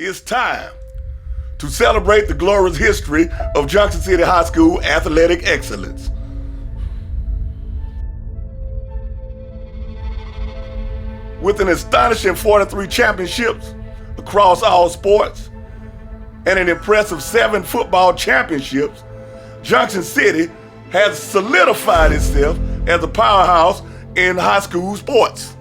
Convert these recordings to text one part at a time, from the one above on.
It's time to celebrate the glorious history of Junction City High School athletic excellence. With an astonishing 43 championships across all sports and an impressive 7 football championships, Junction City has solidified itself as a powerhouse in high school sports.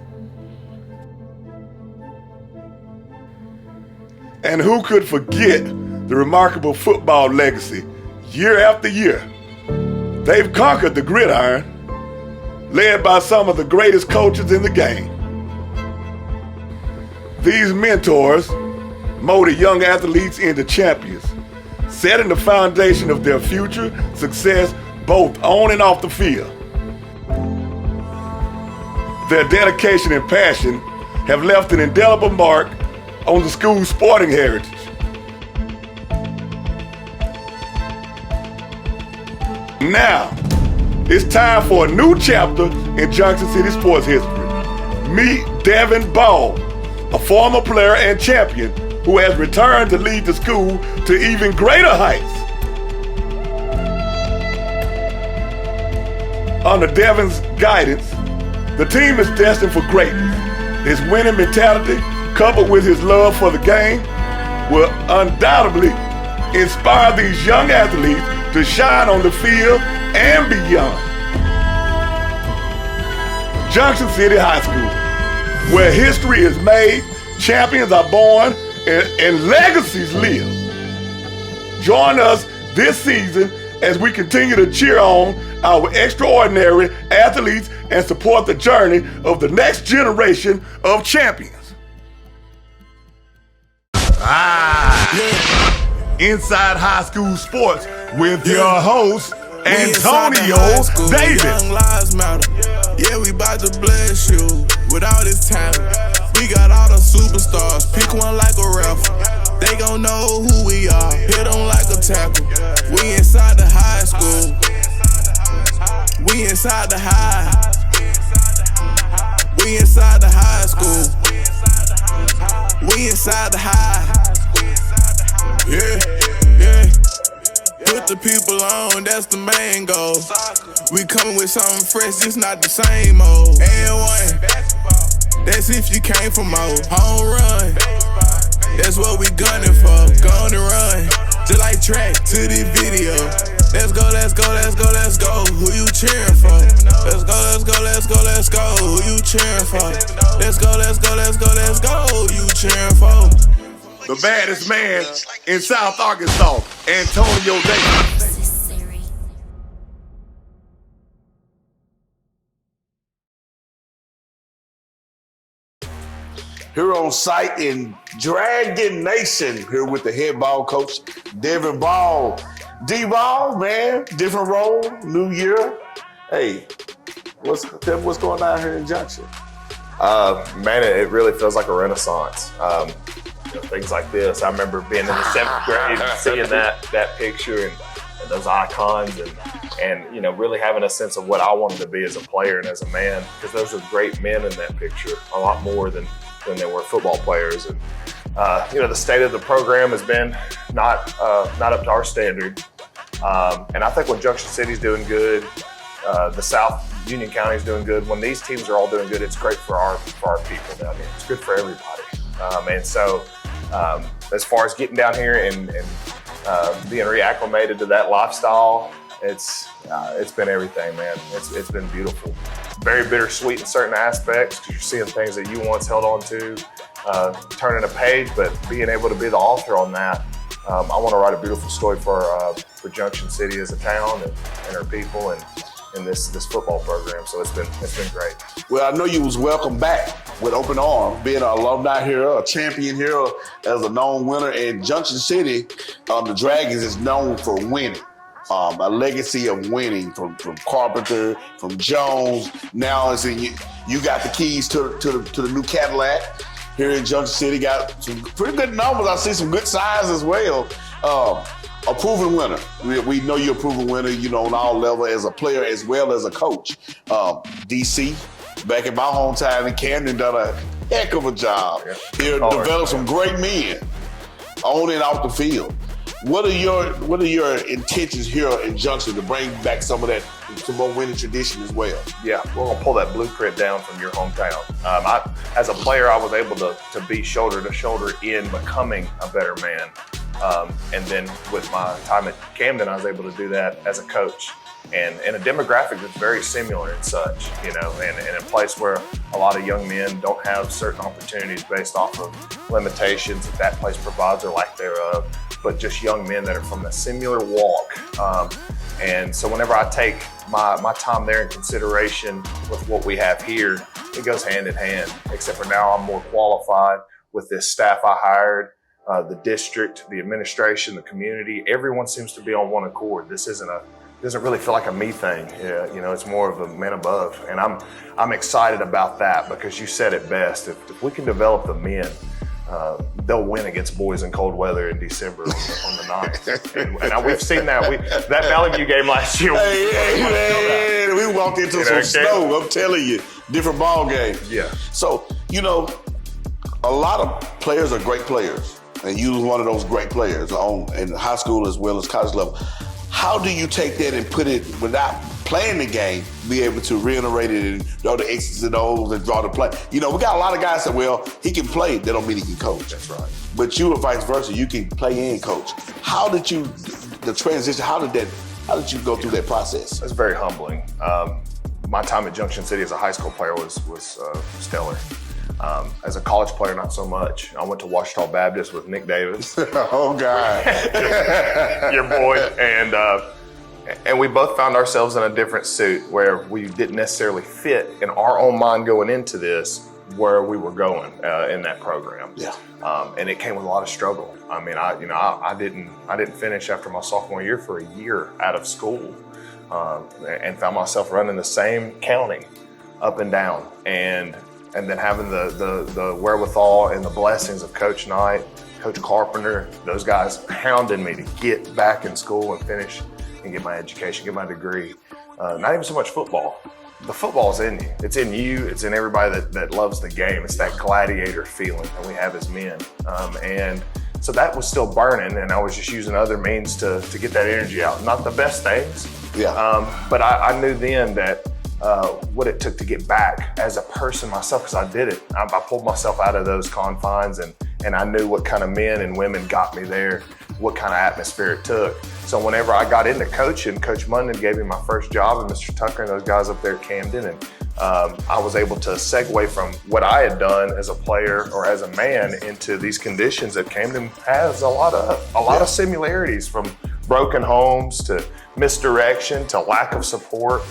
And who could forget the remarkable football legacy year after year? They've conquered the gridiron, led by some of the greatest coaches in the game. These mentors molded young athletes into champions, setting the foundation of their future success both on and off the field. Their dedication and passion have left an indelible mark on the school's sporting heritage. Now, it's time for a new chapter in Junction City sports history. Meet Devin Ball, a former player and champion who has returned to lead the school to even greater heights. Under Devin's guidance, the team is destined for greatness. His winning mentality, coupled with his love for the game, will undoubtedly inspire these young athletes to shine on the field and beyond. Junction City High School, where history is made, champions are born, and legacies live. Join us this season as we continue to cheer on our extraordinary athletes and support the journey of the next generation of champions. Inside High School Sports with your host, Antonio Davis. Young lives matter. Yeah, we about to bless you with all this talent. We got all the superstars, pick one like a rapper. They gon' know who we are, hit them like a tackle. We inside the high school. We inside the high. We inside the high school. We inside the high. Yeah, yeah. Put the people on, that's the main goal. We coming with something fresh, it's not the same old. And one, that's if you came from old. Home run, that's what we gunning for. Gonna run, just like track to the video. Let's go, let's go, let's go, let's go. Who you cheering for? Let's go, let's go, let's go, let's go. Who you cheering for? Let's go, let's go, let's go, let's go. Who you cheering for? The baddest man in South Arkansas, Antonio Davis. Here on site in Dragon Nation, here with the head ball coach, Devin Ball. D-Ball, man, different role, new year. Hey, tell me what's going on here in Junction? Man, it really feels like a renaissance. Things like this. I remember being in the 7th grade and seeing that picture and those icons and really having a sense of what I wanted to be as a player and as a man, because those are great men in that picture, a lot more than they were football players. And the state of the program has been not up to our standard. And I think when Junction City's doing good, the South Union County is doing good. When these teams are all doing good, it's great for our people down here. It's good for everybody. And so as far as getting down here and being reacclimated to that lifestyle, it's been everything, man. It's been beautiful. Very bittersweet in certain aspects because you're seeing things that you once held on to, turning a page, but being able to be the author on that. I want to write a beautiful story for Junction City as a town and our people and this football program. So it's been great. Well, I know you was welcome back with open arms, being an alumni here, a champion here, as a known winner. In Junction City, the Dragons is known for winning. A legacy of winning from Carpenter, from Jones. Now it's you got the keys to the new Cadillac here in Junction City. Got some pretty good numbers. I see some good size as well. A proven winner. We know you're a proven winner, on all levels as a player as well as a coach. DC, back in my hometown in Camden, done a heck of a job. Here developed some great men. on and off the field. What are your intentions here in Junction to bring back some more winning tradition as well? Yeah, we're gonna pull that blueprint down from your hometown. As a player, I was able to be shoulder to shoulder in becoming a better man. And then with my time at Camden, I was able to do that as a coach. And in a demographic that's very similar and such, and in a place where a lot of young men don't have certain opportunities based off of limitations that place provides or lack thereof, but just young men that are from a similar walk. And so whenever I take my time there in consideration with what we have here, it goes hand in hand, except for now I'm more qualified with this staff I hired, the district, the administration, the community. Everyone seems to be on one accord. This doesn't really feel like a me thing. It's more of a man above. And I'm excited about that because you said it best. If we can develop the men, they'll win against boys in cold weather in December on the 9th. And we've seen that. That Valley View game last year. Hey, man, we walked into some snow. I'm telling you, different ball game. Yeah. So, a lot of players are great players. And you was one of those great players in high school as well as college level. How do you take that and put it, without playing the game, be able to reiterate it and know the X's and O's and draw the play? We got a lot of guys that, he can play, that don't mean he can coach. That's right. But you are vice versa. You can play and coach. How did you, the transition, how did you go through that process? It's very humbling. My time at Junction City as a high school player was stellar. As a college player, not so much. I went to Washita Baptist with Nick Davis. Oh, God. Your boy. And we both found ourselves in a different suit where we didn't necessarily fit in our own mind going into this where we were going in that program. Yeah. And it came with a lot of struggle. I mean, I didn't finish after my sophomore year for a year out of school and found myself running the same county up and down. And then having the wherewithal and the blessings of Coach Knight, Coach Carpenter, those guys hounding me to get back in school and finish and get my education, get my degree. Not even so much football. The football's in you. It's in you. It's in everybody that loves the game. It's that gladiator feeling that we have as men. And so that was still burning, and I was just using other means to get that energy out. Not the best things. Yeah. But I knew then that what it took to get back as a person myself, because I did it. I pulled myself out of those confines and I knew what kind of men and women got me there, what kind of atmosphere it took. So whenever I got into coaching, Coach Munden gave me my first job, and Mr. Tucker and those guys up there at Camden, and I was able to segue from what I had done as a player or as a man into these conditions that Camden has a lot of similarities, from broken homes to misdirection to lack of support,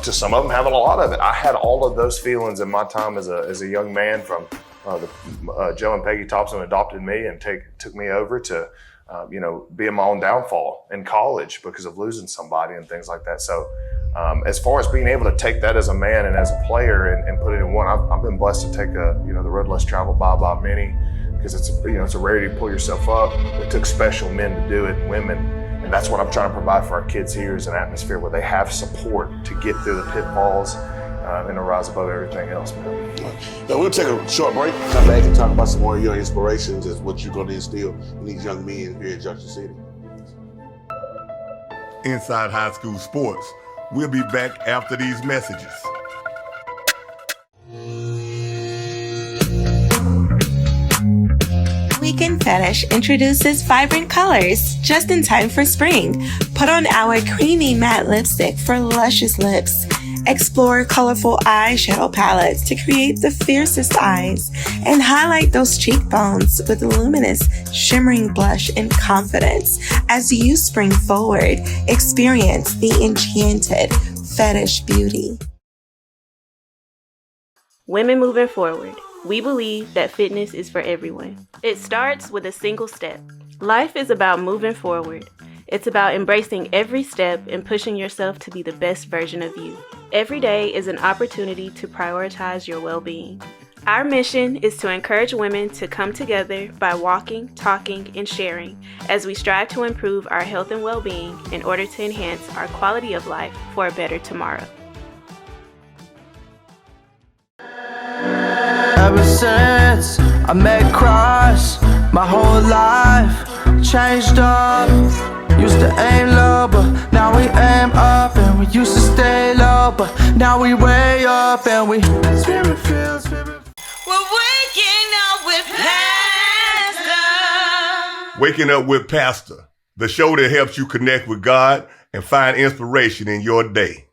to some of them having a lot of it. I had all of those feelings in my time as a young man, from Joe and Peggy Thompson adopted me and took me over to being my own downfall in college because of losing somebody and things like that. So as far as being able to take that as a man and as a player and put it in one, I've been blessed to take the road less traveled by many, because it's a rarity to pull yourself up. It took special men to do it, women. And that's what I'm trying to provide for our kids here, is an atmosphere where they have support to get through the pitfalls and to rise above everything else, man. Now, we'll take a short break, come back and talk about some more of your inspirations as what you're going to instill in these young men here in Junction City. Inside High School Sports. We'll be back after these messages. Weekend Fetish introduces vibrant colors just in time for spring. Put on our creamy matte lipstick for luscious lips. Explore colorful eyeshadow palettes to create the fiercest eyes, and highlight those cheekbones with luminous, shimmering blush and confidence. As you spring forward, experience the enchanted fetish beauty. Women moving forward. We believe that fitness is for everyone. It starts with a single step. Life is about moving forward. It's about embracing every step and pushing yourself to be the best version of you. Every day is an opportunity to prioritize your well-being. Our mission is to encourage women to come together by walking, talking, and sharing as we strive to improve our health and well-being in order to enhance our quality of life for a better tomorrow. Ever since I met Christ, My whole life changed up. Used to aim low, but now we aim up. And we used to stay low, but now we way up. And we spirit filled, spirit. We're waking up with Pastor. Waking Up with Pastor, the show that helps you connect with God and find inspiration in your day.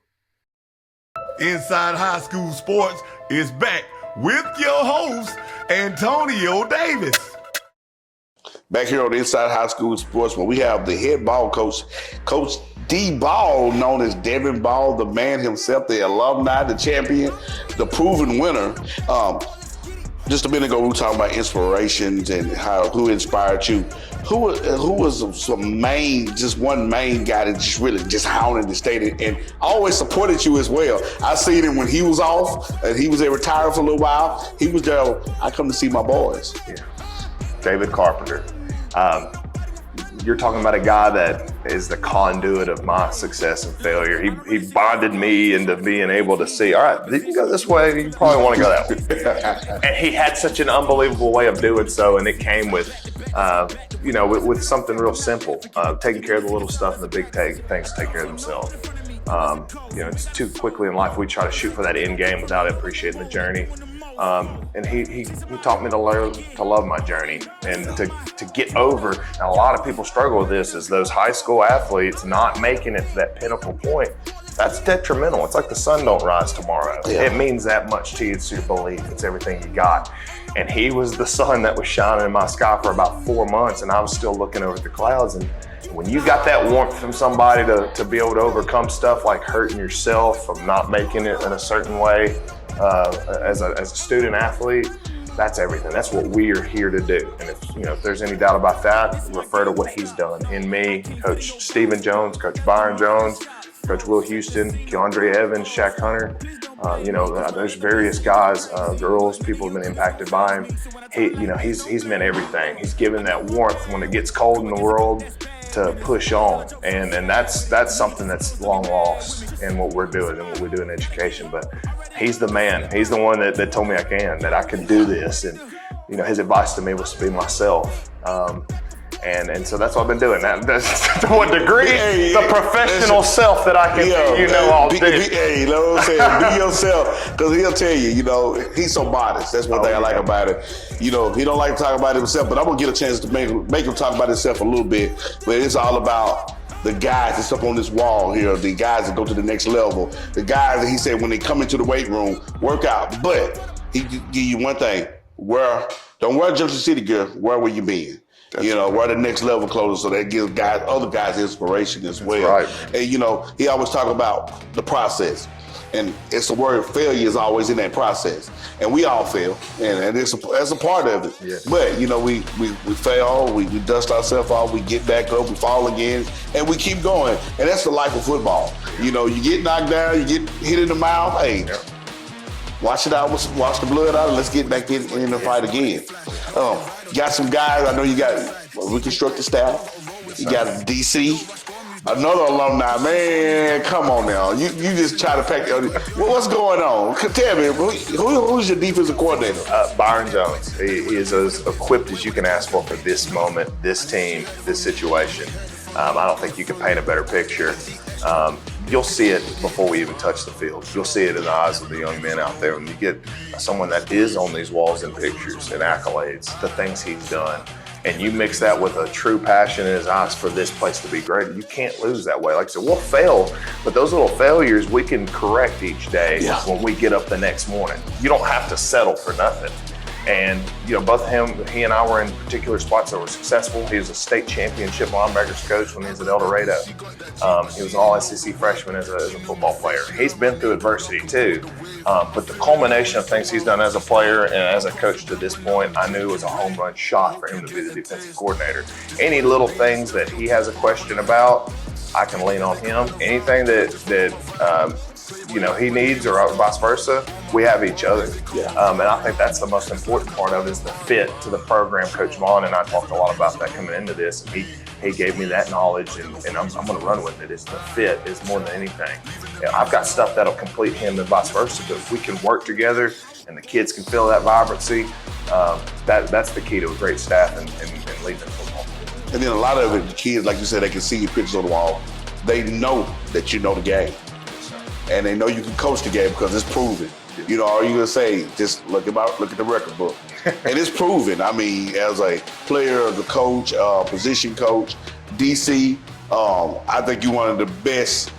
Inside High School Sports is back with your host, Antonio Davis. Back here on Inside High School Sports, where we have the head ball coach, Coach D. Ball, known as Devin Ball, the man himself, the alumni, the champion, the proven winner. Just a minute ago, we were talking about inspirations and who inspired you. Who was some one main guy that just really just hounded the state and always supported you as well? I seen him when he was off and he was retired for a little while. He was there. I come to see my boys. Yeah. David Carpenter. You're talking about a guy that is the conduit of my success and failure. He bonded me into being able to see, all right, you can go this way, you probably want to go that way. And he had such an unbelievable way of doing so, and it came with, with something real simple, taking care of the little stuff and the big things take care of themselves. It's too quickly in life we try to shoot for that end game without appreciating the journey. And he taught me to love my journey and to get over. And a lot of people struggle with this, is those high school athletes not making it to that pinnacle point. That's detrimental. It's like the sun don't rise tomorrow. Yeah. It means that much to you. It's your belief. It's everything you got. And he was the sun that was shining in my sky for about 4 months, and I was still looking over the clouds. And when you got that warmth from somebody to be able to overcome stuff like hurting yourself from not making it in a certain way, as a student athlete, that's everything. That's what we are here to do. And if there's any doubt about that, refer to what he's done in me, Coach Stephen Jones, Coach Byron Jones, Coach Will Houston, Keandre Evans, Shaq Hunter. There's various guys, girls, people have been impacted by him. He's meant everything. He's given that warmth when it gets cold in the world to push on, and that's something that's long lost in what we're doing and what we do in education. But he's the man. He's the one that told me that I could do this, and his advice to me was to be myself. And so that's what I've been doing. That's to what degree the professional self that I can I'll do. You know what I'm saying? Be yourself, because he'll tell you, he's so modest. That's one thing I like about it. He don't like to talk about himself, but I'm going to get a chance to make him talk about himself a little bit. But it's all about the guys that's up on this wall here, the guys that go to the next level, the guys that he said when they come into the weight room, work out. But he give you one thing, don't wear Junction City gear, wear where you been. Wear the next level clothes, so that gives other guys inspiration as well. Right. And he always talk about the process, and it's the word failure is always in that process, and we all fail, and that's a part of it. Yeah. But we fail, we dust ourselves off, we get back up, we fall again, and we keep going, and that's the life of football. You get knocked down, you get hit in the mouth. Hey. Yeah. Wash it out, wash the blood out, and let's get back in the fight again. Got some guys, I know you got reconstructed staff. You got DC, another alumni. Man, come on now. You just try to pack. What's going on? Tell me, who's your defensive coordinator? Byron Jones. He is as equipped as you can ask for this moment, this team, this situation. I don't think you can paint a better picture. You'll see it before we even touch the field. You'll see it in the eyes of the young men out there when you get someone that is on these walls and pictures and accolades, the things he's done, and you mix that with a true passion in his eyes for this place to be great. You can't lose that way. Like I said, we'll fail, but those little failures we can correct each day when we get up the next morning. You don't have to settle for nothing. And both he and I were in particular spots that were successful. He was a state championship linebackers coach when he was at El Dorado. He was an all-SEC freshman as a football player. He's been through adversity too. But the culmination of things he's done as a player and as a coach to this point, I knew was a home run shot for him to be the defensive coordinator. Any little things that he has a question about, I can lean on him. Anything that he needs, or vice versa, we have each other. Yeah. And I think that's the most important part of it, is the fit to the program. Coach Vaughn and I talked a lot about that coming into this, and he gave me that knowledge, and I'm going to run with it. It's the fit is more than anything. I've got stuff that'll complete him and vice versa, but if we can work together and the kids can feel that vibrancy, That's the key to a great staff and leading football. And then a lot of it, the kids, like you said, they can see your pictures on the wall. They know that you know the game. And they know you can coach the game because it's proven. You know, all you're gonna say, just look at the record book. And it's proven. I mean, as a player, as a coach, position coach, DC, I think you're one of the best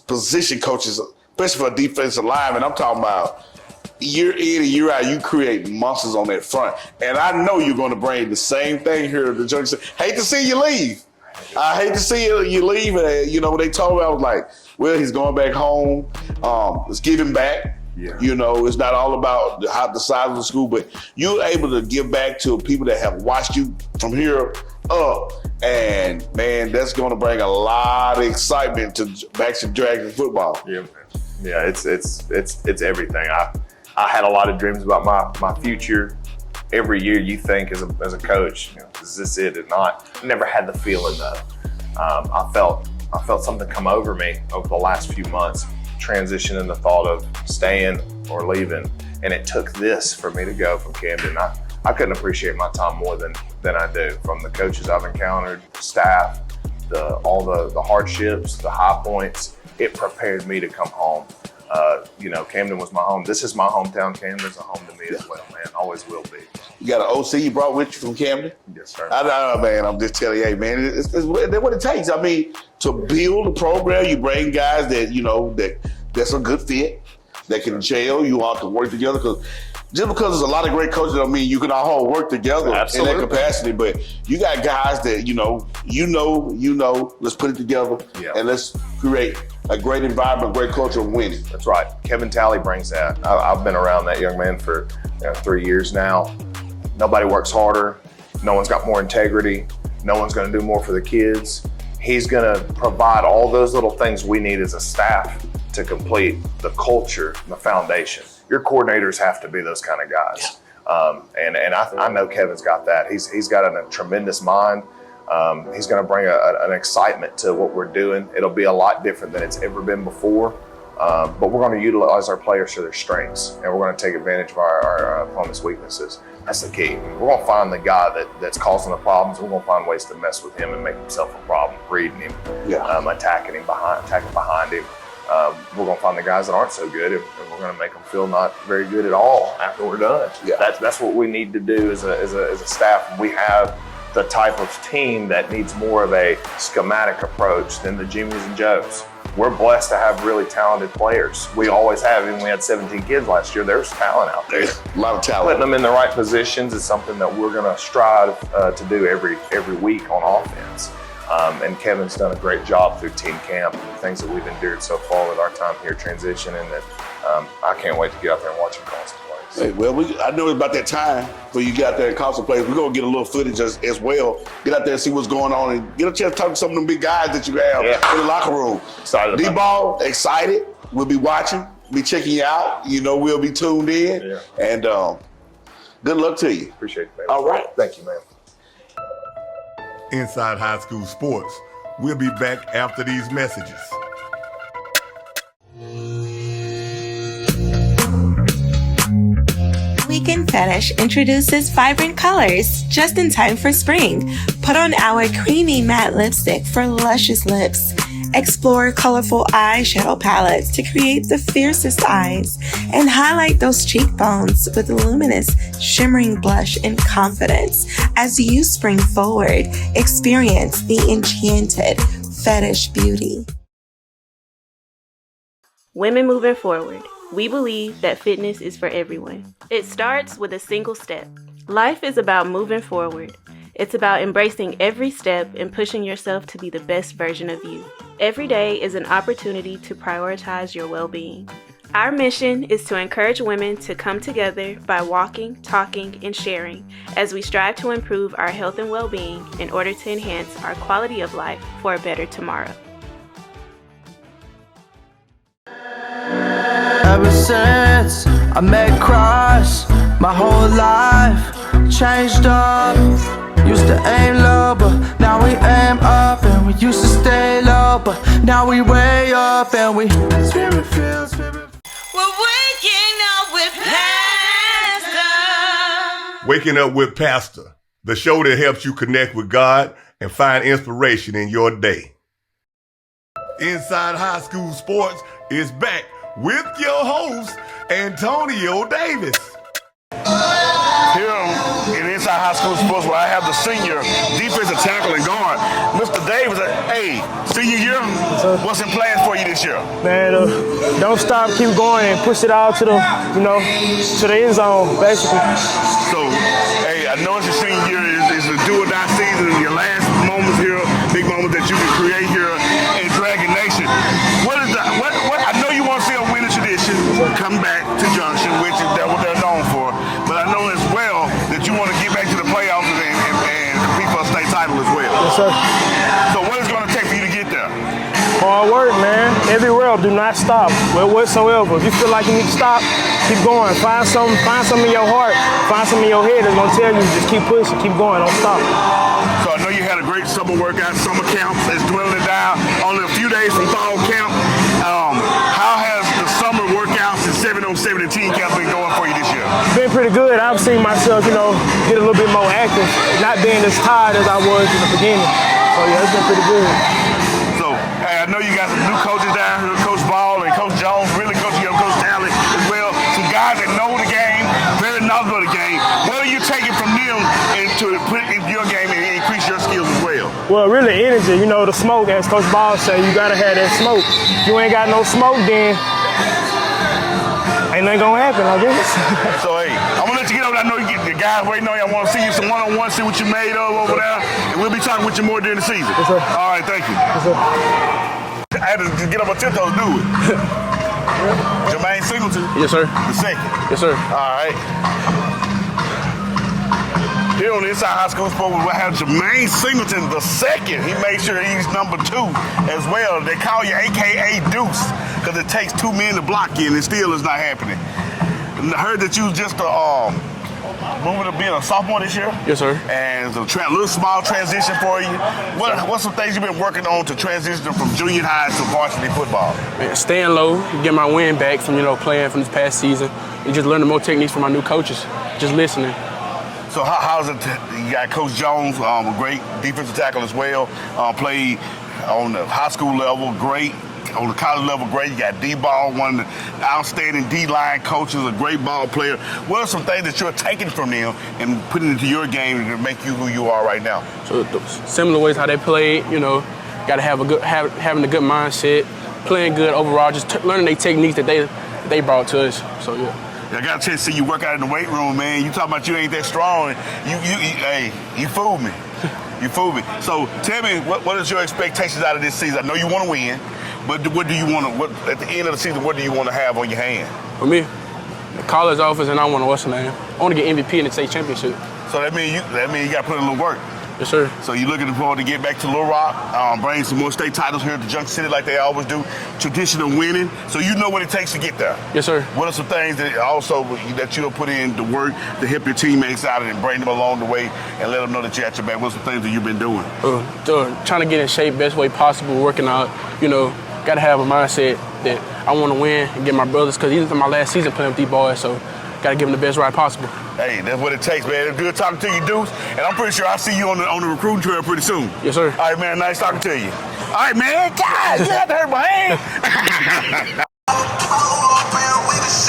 position coaches, especially for a defensive lineman. I'm talking about year in and year out, you create monsters on that front. And I know you're going to bring the same thing here to Junction. Hate to see you leave. I hate to see you leave. And, you know, when they told me, I was like, well, he's going back home. Let's give him back. Yeah. You know, it's not all about the size of the school, but you're able to give back to people that have watched you from here up. And, man, that's going to bring a lot of excitement to Junction Dragons football. Yeah, it's everything. I had a lot of dreams about my future. Every year you think as a coach, you know, is this it or not? I never had the feeling though. I felt something come over me over the last few months, transitioning the thought of staying or leaving. And it took this for me to go from Camden. I couldn't appreciate my time more than I do, from the coaches I've encountered, staff, all the hardships, the high points. It prepared me to come home. You know, Camden was my home. This is my hometown. Camden's a home to me as well, man. Always will be. You got an OC you brought with you from Camden? Yes, sir. I know, man. I'm just telling you, hey, man, it's what it takes. I mean, to build a program, you bring guys that, you know, that's a good fit, that can gel. You all can work together. Because just because there's a lot of great coaches, don't mean you can all work together Absolutely. in that capacity. But you got guys that, you know, let's put it together and let's create a great environment, great culture of winning. That's right. Kevin Talley brings that. I've been around that young man for 3 years now. Nobody works harder. No one's got more integrity. No one's going to do more for the kids. He's going to provide all those little things we need as a staff to complete the culture, the foundation. Your coordinators have to be those kind of guys. And I know Kevin's got that. He's got a tremendous mind. He's going to bring an excitement to what we're doing. It'll be a lot different than it's ever been before. But we're going to utilize our players to their strengths, and we're going to take advantage of our opponent's weaknesses. That's the key. We're going to find the guy that's causing the problems. We're going to find ways to mess with him and make himself a problem, reading him, attacking behind him. We're going to find the guys that aren't so good, and we're going to make them feel not very good at all after we're done. Yeah. That's what we need to do as a staff. We have the type of team that needs more of a schematic approach than the Jimmys and Joes. We're blessed to have really talented players. We always have. Even we had 17 kids last year. There's talent out there. A lot of talent. Putting them in the right positions is something that we're going to strive to do every week on offense. And Kevin's done a great job through team camp and the things that we've endured so far with our time here transitioning. That I can't wait to get out there and watch him call some plays. Hey, well, I know it's about that time for you get out there and call some plays. We're going to get a little footage as well. Get out there and see what's going on and get a chance to talk to some of them big guys that you have in the locker room. Devin Ball, excited. We'll be watching, be checking you out. You know, we'll be tuned in. Yeah. And good luck to you. Appreciate it, man. All right. Thank you, man. Inside High School Sports. We'll be back after these messages. Weekend Fetish introduces vibrant colors just in time for spring. Put on our creamy matte lipstick for luscious lips. Explore colorful eyeshadow palettes to create the fiercest eyes and highlight those cheekbones with luminous, shimmering blush and confidence. As you spring forward, experience the enchanted fetish beauty. Women moving forward. We believe that fitness is for everyone. It starts with a single step. Life is about moving forward. It's about embracing every step and pushing yourself to be the best version of you. Every day is an opportunity to prioritize your well-being. Our mission is to encourage women to come together by walking, talking, and sharing as we strive to improve our health and well-being in order to enhance our quality of life for a better tomorrow. Ever since I met Christ, my whole life changed up. Used to aim low, but now we aim up. And we used to stay low, but now we way up. And we spirit filled, spirit. We're waking up with pastors. Waking Up with Pastor, the show that helps you connect with God and find inspiration in your day. Inside High School Sports is back with your host, Antonio Davis. Here in Inside High School Sports, where I have the senior defensive tackle and guard, Mr. Davis. Hey, senior year, what's in plans for you this year? Man, don't stop, keep going, and push it out to the, to the end zone, basically. So, hey, I know it's your senior year. It's a do or die season. Your last moments here, big moments that you can create here in Dragon Nation. What I know you want to see a winning tradition come back to Junction, which is what they're known for. But I know as well that you want to get back to the playoffs and compete for a state title as well. Yes, sir. So what is it going to take for you to get there? Hard work, man. Every round, do not stop. Whatsoever. If you feel like you need to stop, keep going. Find something in your heart, find something in your head that's going to tell you, just keep pushing, keep going, don't stop. So I know you had a great summer workout, summer camps. It's dwindling down. Only a few days from fall camp. How has the summer workouts and 7-on-7 and team camp been going for you this year? Been pretty good. I've seen myself, get a little bit more active, not being as tired as I was in the beginning. So yeah, it's been pretty good. So, hey, I know you got some new coaches down here, Coach Ball and Coach Jones, really coaching your Coach Talley as well. Some guys that know the game, very knowledgeable of the game. What are you taking from them to put in your game and increase your skills as well? Well, really energy, the smoke, as Coach Ball say, you gotta have that smoke. If you ain't got no smoke, then ain't nothing gonna happen, I guess. So, hey, I'm gonna let you get over there. I know you get the guys waiting on you. I wanna see you some one-on-one, see what you made of over there, and we'll be talking with you more during the season. Yes, sir. All right, thank you. Yes, sir. I had to get up my tiptoes to do it. Jermaine Singleton. Yes, sir. The second. Yes, sir. All right. Here on the Inside High School Sport, we have Jermaine Singleton the second. He made sure he's number 2 as well. They call you AKA Deuce because it takes 2 men to block you, and it still is not happening. And I heard that you just moving to being a sophomore this year. Yes, sir. And it's a little small transition for you. What's some things you've been working on to transition from junior high to varsity football? Man, staying low, get my wind back from playing from this past season, and just learning more techniques from my new coaches. Just listening. So how's it? You got Coach Jones, a great defensive tackle as well. Played on the high school level, great. On the college level, great. You got D-Ball, one of the outstanding D-line coaches, a great ball player. What are some things that you're taking from them and putting into your game to make you who you are right now? So similar ways how they play, got to have having a good mindset, playing good overall, just learning their techniques that they brought to us. So yeah. I got a chance to see you work out in the weight room, man. You talking about you ain't that strong. You fooled me. You fooled me. So tell me, what is your expectations out of this season? I know you want to win, but what do you want to? At the end of the season, what do you want to have on your hand? For me, the college offers, and I want to what's the name? I want to get MVP in the state championship. So that means you got to put in a little work. Yes, sir. So you're looking forward to get back to Little Rock, bring some more state titles here at the Junction City like they always do. Traditional winning. So you know what it takes to get there. Yes, sir. What are some things that you'll put in to work to help your teammates out and bring them along the way and let them know that you're at your back? What are some things that you've been doing? Trying to get in shape best way possible, working out, got to have a mindset that I want to win and get my brothers, because these are my last season playing with these boys, so got to give them the best ride possible. Hey, that's what it takes, man. It's good talking to you, Deuce. And I'm pretty sure I'll see you on the recruiting trail pretty soon. Yes, sir. All right, man. Nice talking to you. All right, man. God, you have to hurt my hand.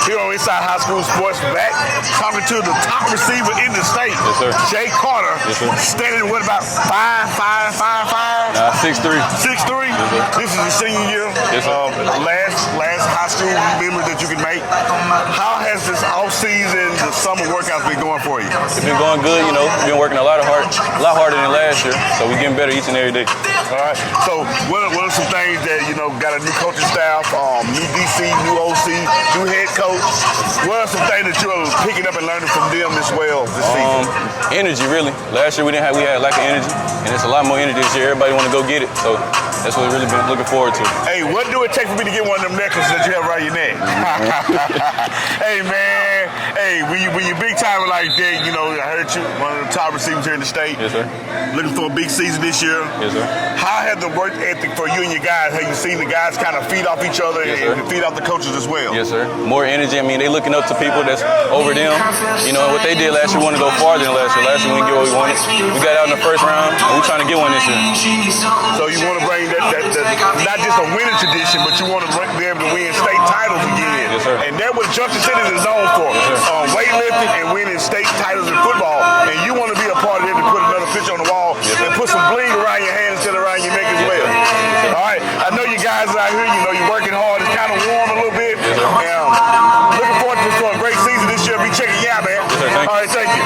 Here on Inside High School Sports, back talking to the top receiver in the state. Yes, sir. Jay Carter. Yes, sir. Standing what, about 5'5"? 6'3". 6'3"? This is your senior year. Yes, sir. Last high school memory that you can make. How has this off-season, the summer workouts been going for you? It's been going good, We've been working a lot harder than last year, so we're getting better each and every day. All right. So what are some things that, got a new coaching staff, new DC, new OC, new head coach? What are some things that you're picking up and learning from them as well this season? Energy, really. Last year we had lack of energy, and it's a lot more energy this year. Everybody want to go get it. So that's what we've really been looking forward to. Hey, what do it take for me to get one of them necklaces that you have around your neck? Hey, man. Hey, when you big time like that, you know, I heard you one of the top receivers here in the state. Yes, sir. Looking for a big season this year. Yes, sir. How has the work ethic for you and your guys? Have you seen the guys kind of feed off each other and feed off the coaches as well? Yes, sir. More energy. I mean, they looking up to people that's over them. You know, what they did last year, want to go farther than last year. Last year, we didn't get what we wanted. We got out in the first round, and we're trying to get one this year. So you want to bring that not just a winning tradition, but you want to be able to win state titles again. Yes, sir. And that's what Junction City is known for. Weightlifting and winning state titles in football. And you want to be a part of it to put another picture on the wall and put some bling around your hand instead of around your neck as well. All right. I know you guys out here, you know, you're working hard. It's kind of warm a little bit. Looking forward to a great season this year. Be checking you out, man. All right, thank you.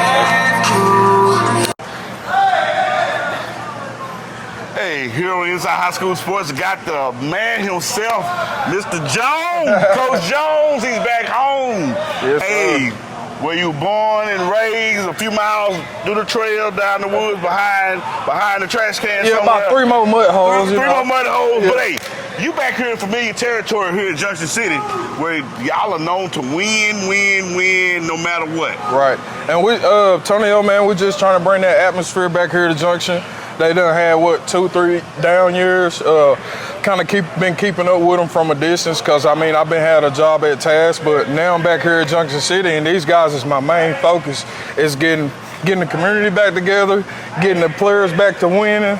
Hey, here on Inside High School Sports, got the man himself, Mr. Jones. Coach Jones, he's back home. Yes, hey, sir. where you born and raised, a few miles through the trail, down the woods, behind the trash can Yeah, somewhere. about 3 more mud holes. Three more mud holes. Yeah. But hey, you back here in familiar territory here in Junction City, where y'all are known to win, no matter what. Right. And we, Tonyo, man, we're just trying to bring that atmosphere back here to Junction. They done had, 2-3 down years. Kind of been keeping up with them from a distance because, I mean, I've been had a job at Task, but now I'm back here at Junction City, and these guys is my main focus, is getting the community back together, getting the players back to winning.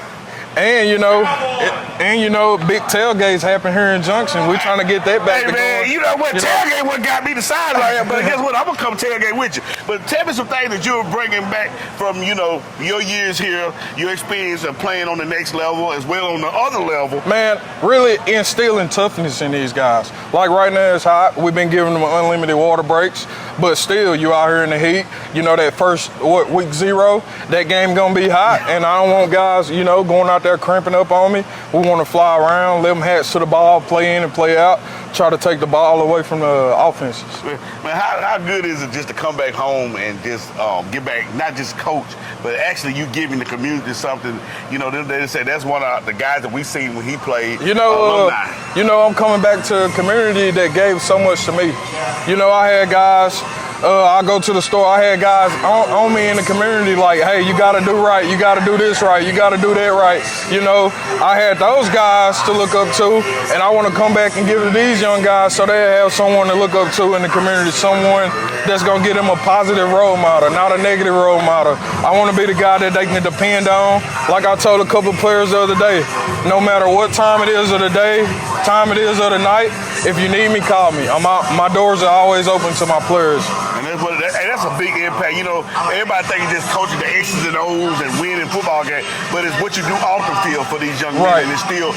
And you know, big tailgates happen here in Junction. We're trying to get that back. Hey man, you know what? Tailgate what got me the size right here. But guess what? I'm gonna come tailgate with you. But tell me some things that you're bringing back from your years here, your experience of playing on the next level as well on the other level. Man, really instilling toughness in these guys. Like right now it's hot. We've been giving them unlimited water breaks, but still you out here in the heat. You know that first week 0, that game gonna be hot, and I don't want guys going out there cramping up on me. We want to fly around, let them hats to the ball, play in and play out, try to take the ball away from the offenses. Man, how good is it just to come back home and just get back, not just coach, but actually you giving the community something. They say that's one of the guys that we seen when he played. I'm coming back to a community that gave so much to me. I had guys. I go to the store, I had guys on me in the community like, hey, you got to do right, you got to do this right, you got to do that right. I had those guys to look up to, and I want to come back and give it to these young guys so they have someone to look up to in the community, someone that's going to give them a positive role model, not a negative role model. I want to be the guy that they can depend on. Like I told a couple of players the other day, no matter what time it is of the day, time it is of the night, if you need me, call me. My doors are always open to my players. And that's a big impact. Everybody think it's just coaching the X's and O's and winning football games, but it's what you do off the field for these young men. And it's still,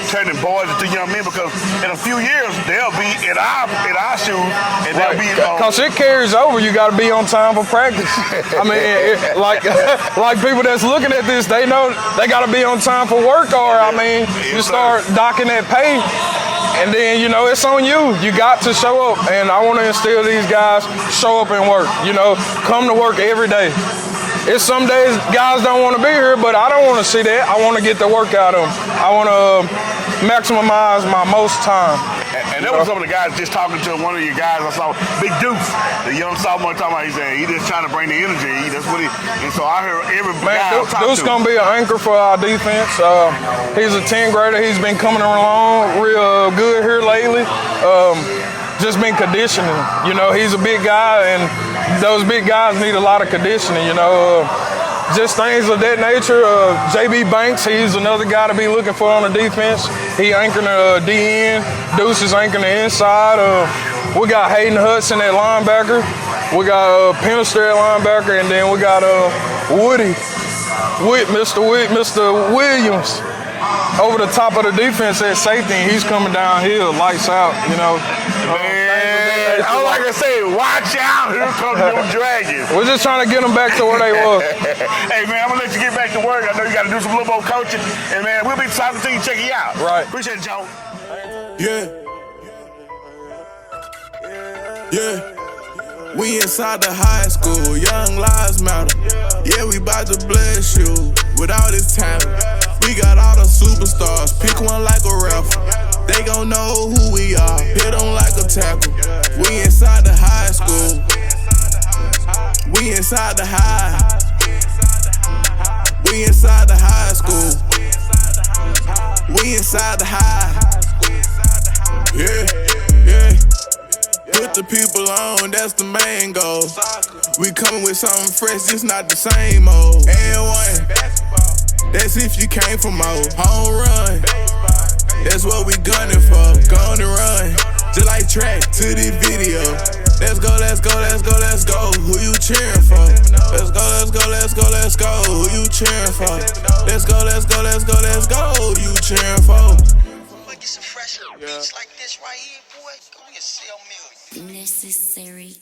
turning boys into young men, because in a few years they'll be in our shoes, and they'll be. Because it carries over. You got to be on time for practice. I mean, like people that's looking at this, they know they got to be on time for work, or you start docking that pay. And then, it's on you. You got to show up. And I want to instill these guys, show up and work. Come to work every day. It's some days guys don't want to be here, but I don't want to see that. I want to get the work out of them. I want to maximize my most time. And that was some of the guys just talking to one of your guys I saw, Big Deuce, the young sophomore, talking about, he said he just trying to bring the energy. That's what and so I heard every guy Deuce going to be an anchor for our defense. He's a 10th grader. He's been coming along real good here lately. Just been conditioning. He's a big guy, and those big guys need a lot of conditioning, just things of that nature. JB Banks, he's another guy to be looking for on the defense. He anchoring the DN. Deuce is anchoring the inside. We got Hayden Hudson at linebacker. We got Pennister at linebacker, and then we got Mr. Williams over the top of the defense at safety. He's coming downhill, lights out. Man, all I can say, watch out, here come your Dragons. We're just trying to get them back to where they were. Hey, man, I'm going to let you get back to work. I know you got to do some little more coaching. And, man, we'll be talking to you, checking you out. Right. Appreciate it, Joe. Yeah. We inside the high school, young lives matter. Yeah, we bout to bless you with all this talent. We got all the super superstars. Pick one like a rapper. They gon' know who we are. Hit them like a tackle. We inside the high school. We inside the high. We inside the high school. We inside the high. Yeah, yeah. Put the people on, that's the main goal. We coming with something fresh, just not the same old. And one, that's if you came from old. Home run, that's what we gunning for. Gonna run, just like track to the video. Let's go, let's go, let's go, let's go. Who you cheering for? Let's go, let's go, let's go, let's go. Who you cheering for? Let's go, let's go, let's go, let's go. Who you cheering for? Get some fresh beats like this right here, boy. Go get sell millions. Necessary.